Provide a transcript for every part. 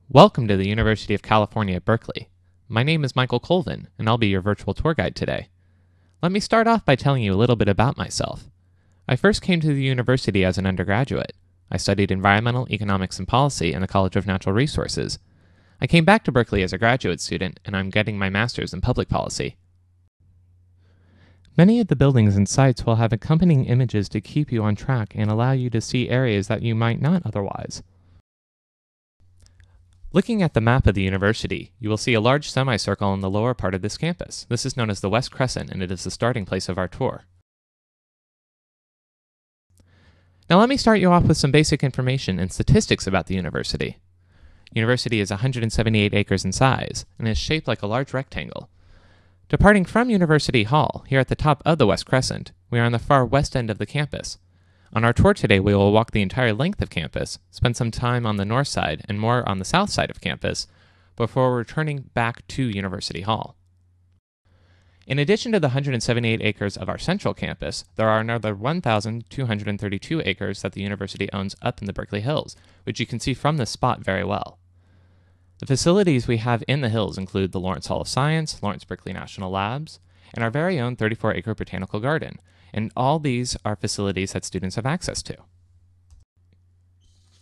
Welcome to the University of California at Berkeley. My name is Michael Colvin, and I'll be your virtual tour guide today. Let me start off by telling you a little bit about myself. I first came to the university as an undergraduate. I studied environmental economics and policy in the College of Natural Resources. I came back to Berkeley as a graduate student, and I'm getting my master's in public policy. Many of the buildings and sites will have accompanying images to keep you on track and allow you to see areas that you might not otherwise. Looking at the map of the university, you will see a large semicircle in the lower part of this campus. This is known as the West Crescent, and it is the starting place of our tour. Now let me start you off with some basic information and statistics about the university. The university is 178 acres in size, and is shaped like a large rectangle. Departing from University Hall, here at the top of the West Crescent, we are on the far west end of the campus. On our tour today, we will walk the entire length of campus, spend some time on the north side and more on the south side of campus, before returning back to University Hall. In addition to the 178 acres of our central campus, there are another 1,232 acres that the university owns up in the Berkeley Hills, which you can see from this spot very well. The facilities we have in the hills include the Lawrence Hall of Science, Lawrence Berkeley National Labs, and our very own 34-acre botanical garden, and all these are facilities that students have access to.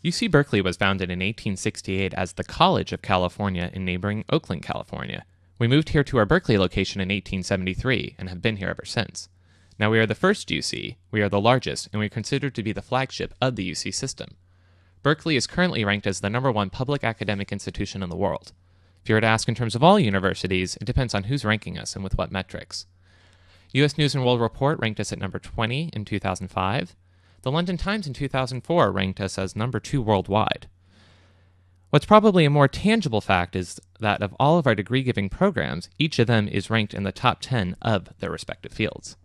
UC Berkeley was founded in 1868 as the College of California in neighboring Oakland, California. We moved here to our Berkeley location in 1873 and have been here ever since. Now we are the first UC, we are the largest, and we are considered to be the flagship of the UC system. Berkeley is currently ranked as the #1 public academic institution in the world. If you were to ask in terms of all universities, it depends on who's ranking us and with what metrics. U.S. News & World Report ranked us at number 20 in 2005. The London Times in 2004 ranked us as number 2 worldwide. What's probably a more tangible fact is that of all of our degree-giving programs, each of them is ranked in the top 10 of their respective fields.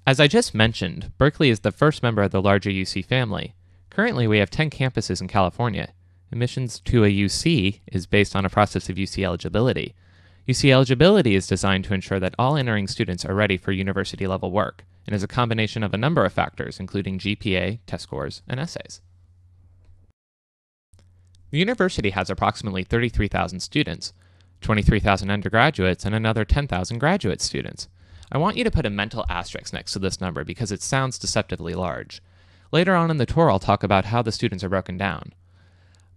As I just mentioned, Berkeley is the first member of the larger UC family. Currently, we have 10 campuses in California. Admissions to a UC is based on a process of UC eligibility. UC eligibility is designed to ensure that all entering students are ready for university-level work, and is a combination of a number of factors, including GPA, test scores, and essays. The university has approximately 33,000 students, 23,000 undergraduates, and another 10,000 graduate students. I want you to put a mental asterisk next to this number because it sounds deceptively large. Later on in the tour, I'll talk about how the students are broken down.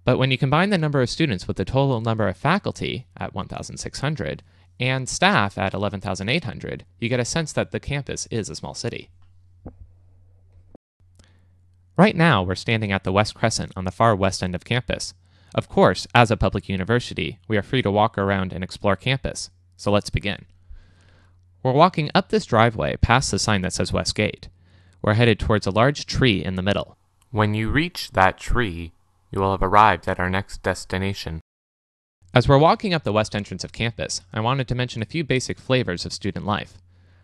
But when you combine the number of students with the total number of faculty at 1,600 and staff at 11,800, you get a sense that the campus is a small city. Right now, we're standing at the West Crescent on the far west end of campus. Of course, as a public university, we are free to walk around and explore campus. So let's begin. We're walking up this driveway past the sign that says West Gate. We're headed towards a large tree in the middle. When you reach that tree, you will have arrived at our next destination. As we're walking up the west entrance of campus, I wanted to mention a few basic flavors of student life.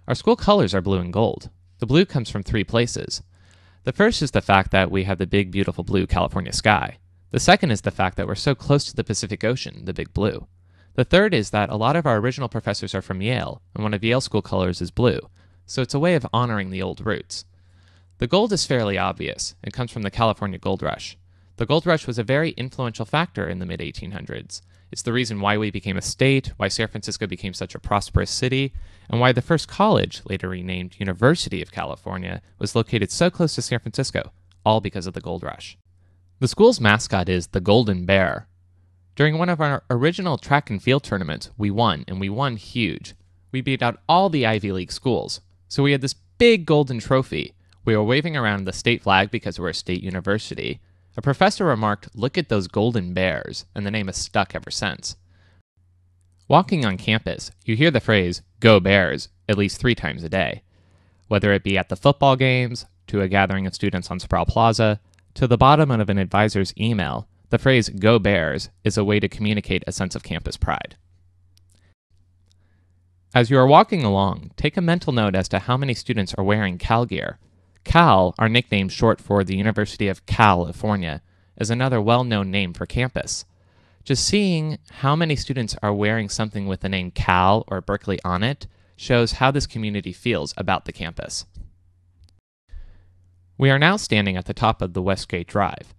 Our school colors are blue and gold. The blue comes from 3 places. The first is the fact that we have the big, beautiful blue California sky. The second is the fact that we're so close to the Pacific Ocean, the big blue. The third is that a lot of our original professors are from Yale, and one of Yale's school colors is blue, so it's a way of honoring the old roots. The gold is fairly obvious. It comes from the California Gold Rush. The gold rush was a very influential factor in the mid-1800s. It's the reason why we became a state, why San Francisco became such a prosperous city, and why the first college, later renamed University of California, was located so close to San Francisco, all because of the gold rush. The school's mascot is the Golden Bear. During one of our original track and field tournaments, we won, and we won huge. We beat out all the Ivy League schools. So we had this big golden trophy. We were waving around the state flag because we're a state university. A professor remarked, "Look at those golden bears," and the name has stuck ever since. Walking on campus, you hear the phrase, "Go Bears," at least 3 times a day. Whether it be at the football games, to a gathering of students on Sproul Plaza, to the bottom of an advisor's email, the phrase "Go Bears" is a way to communicate a sense of campus pride. As you are walking along, take a mental note as to how many students are wearing Cal gear. Cal, our nickname short for the University of California, is another well-known name for campus. Just seeing how many students are wearing something with the name Cal or Berkeley on it shows how this community feels about the campus. We are now standing at the top of the Westgate Drive.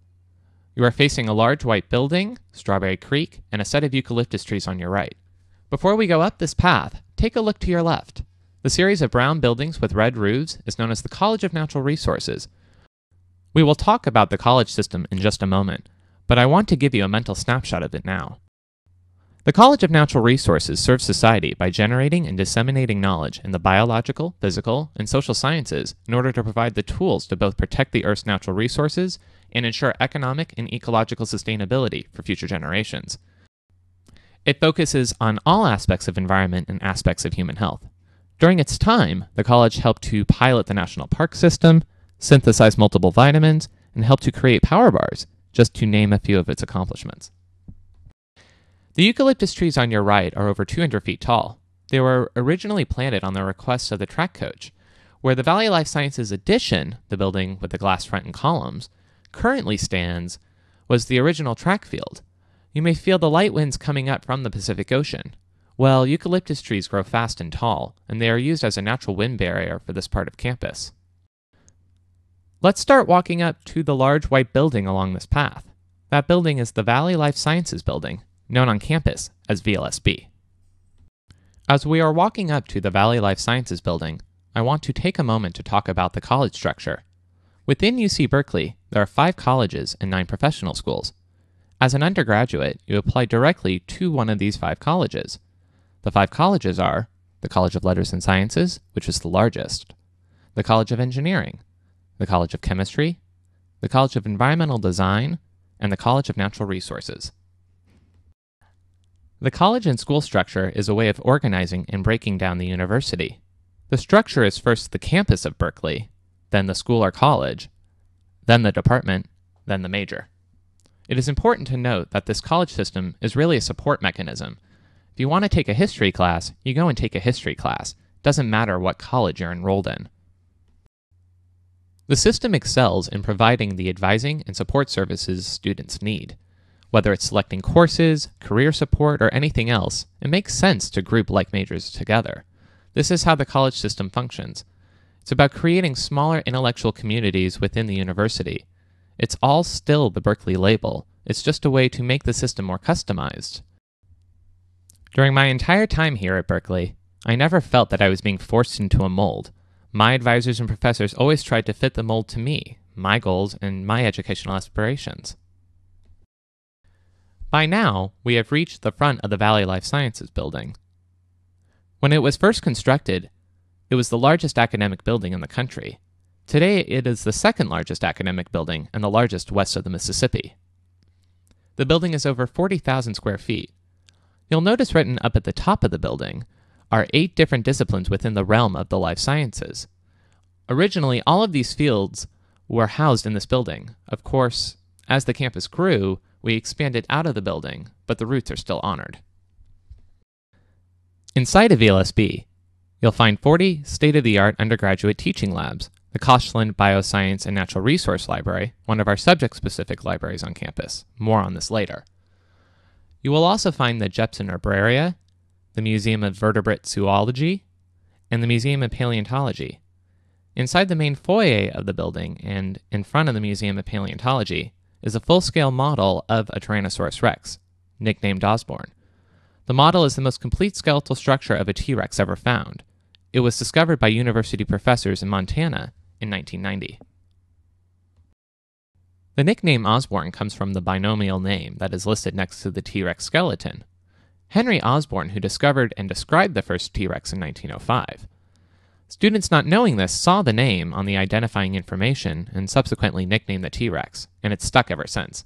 You are facing a large white building, Strawberry Creek, and a set of eucalyptus trees on your right. Before we go up this path, take a look to your left. The series of brown buildings with red roofs is known as the College of Natural Resources. We will talk about the college system in just a moment, but I want to give you a mental snapshot of it now. The College of Natural Resources serves society by generating and disseminating knowledge in the biological, physical, and social sciences in order to provide the tools to both protect the Earth's natural resources and ensure economic and ecological sustainability for future generations. It focuses on all aspects of environment and aspects of human health. During its time, the college helped to pilot the national park system, synthesize multiple vitamins, and helped to create power bars, just to name a few of its accomplishments. The eucalyptus trees on your right are over 200 feet tall. They were originally planted on the request of the track coach, where the Valley Life Sciences addition, the building with the glass front and columns, currently stands, was the original track field. You may feel the light winds coming up from the Pacific Ocean. Well, eucalyptus trees grow fast and tall, and they are used as a natural wind barrier for this part of campus. Let's start walking up to the large white building along this path. That building is the Valley Life Sciences building, known on campus as VLSB. As we are walking up to the Valley Life Sciences building, I want to take a moment to talk about the college structure. Within UC Berkeley, there are 5 colleges and 9 professional schools. As an undergraduate, you apply directly to one of these 5 colleges. The 5 colleges are the College of Letters and Sciences, which is the largest, the College of Engineering, the College of Chemistry, the College of Environmental Design, and the College of Natural Resources. The college and school structure is a way of organizing and breaking down the university. The structure is first the campus of Berkeley, then the school or college, then the department, then the major. It is important to note that this college system is really a support mechanism. If you want to take a history class, you go and take a history class. It doesn't matter what college you're enrolled in. The system excels in providing the advising and support services students need. Whether it's selecting courses, career support, or anything else, it makes sense to group like majors together. This is how the college system functions. It's about creating smaller intellectual communities within the university. It's all still the Berkeley label. It's just a way to make the system more customized. During my entire time here at Berkeley, I never felt that I was being forced into a mold. My advisors and professors always tried to fit the mold to me, my goals, and my educational aspirations. By now, we have reached the front of the Valley Life Sciences building. When it was first constructed, it was the largest academic building in the country. Today, it is the second largest academic building and the largest west of the Mississippi. The building is over 40,000 square feet. You'll notice written up at the top of the building are 8 different disciplines within the realm of the life sciences. Originally, all of these fields were housed in this building. Of course, as the campus grew, we expanded out of the building, but the roots are still honored. Inside of VLSB, you'll find 40 state-of-the-art undergraduate teaching labs, the Koshland Bioscience and Natural Resource Library, one of our subject-specific libraries on campus. More on this later. You will also find the Jepson Herbaria, the Museum of Vertebrate Zoology, and the Museum of Paleontology. Inside the main foyer of the building and in front of the Museum of Paleontology is a full-scale model of a Tyrannosaurus rex, nicknamed Osborne. The model is the most complete skeletal structure of a T-Rex ever found. It was discovered by university professors in Montana in 1990. The nickname Osborne comes from the binomial name that is listed next to the T-Rex skeleton. Henry Osborne, who discovered and described the first T-Rex in 1905. Students not knowing this saw the name on the identifying information and subsequently nicknamed the T-Rex, and it's stuck ever since.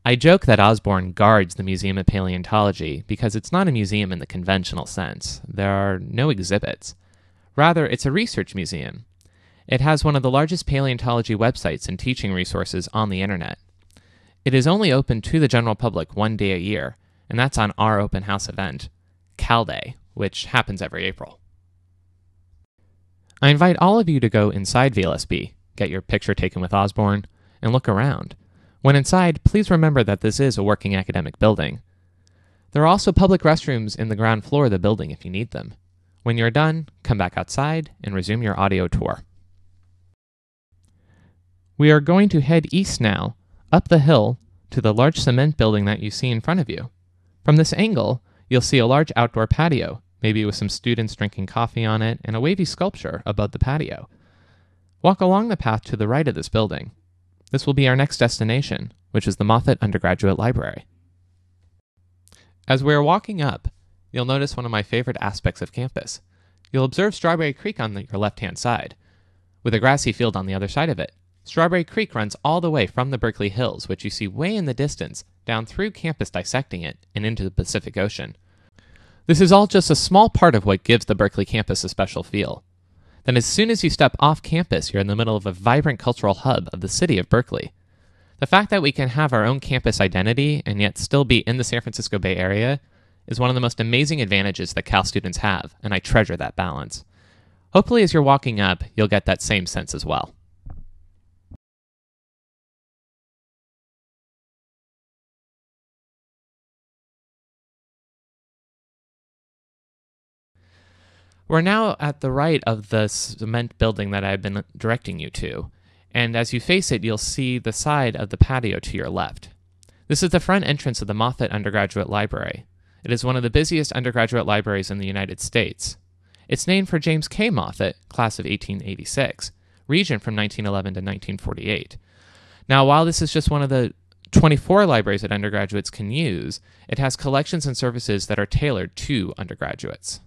I joke that Osborne guards the Museum of Paleontology because it's not a museum in the conventional sense. There are no exhibits. Rather, it's a research museum. It has one of the largest paleontology websites and teaching resources on the internet. It is only open to the general public 1 day a year, and that's on our open house event, Cal Day, which happens every April. I invite all of you to go inside VLSB, get your picture taken with Osborne, and look around. When inside, please remember that this is a working academic building. There are also public restrooms in the ground floor of the building if you need them. When you're done, come back outside and resume your audio tour. We are going to head east now up the hill to the large cement building that you see in front of you. From this angle, you'll see a large outdoor patio, maybe with some students drinking coffee on it and a wavy sculpture above the patio. Walk along the path to the right of this building. This will be our next destination, which is the Moffitt Undergraduate Library. As we are walking up, you'll notice one of my favorite aspects of campus. You'll observe Strawberry Creek on your left-hand side, with a grassy field on the other side of it. Strawberry Creek runs all the way from the Berkeley Hills, which you see way in the distance, down through campus dissecting it, and into the Pacific Ocean. This is all just a small part of what gives the Berkeley campus a special feel. Then as soon as you step off campus, you're in the middle of a vibrant cultural hub of the city of Berkeley. The fact that we can have our own campus identity and yet still be in the San Francisco Bay Area is one of the most amazing advantages that Cal students have, and I treasure that balance. Hopefully as you're walking up, you'll get that same sense as well. We're now at the right of the cement building that I've been directing you to, and as you face it, you'll see the side of the patio to your left. This is the front entrance of the Moffitt Undergraduate Library. It is one of the busiest undergraduate libraries in the United States. It's named for James K. Moffitt, class of 1886, regent from 1911 to 1948. Now, while this is just one of the 24 libraries that undergraduates can use, it has collections and services that are tailored to undergraduates.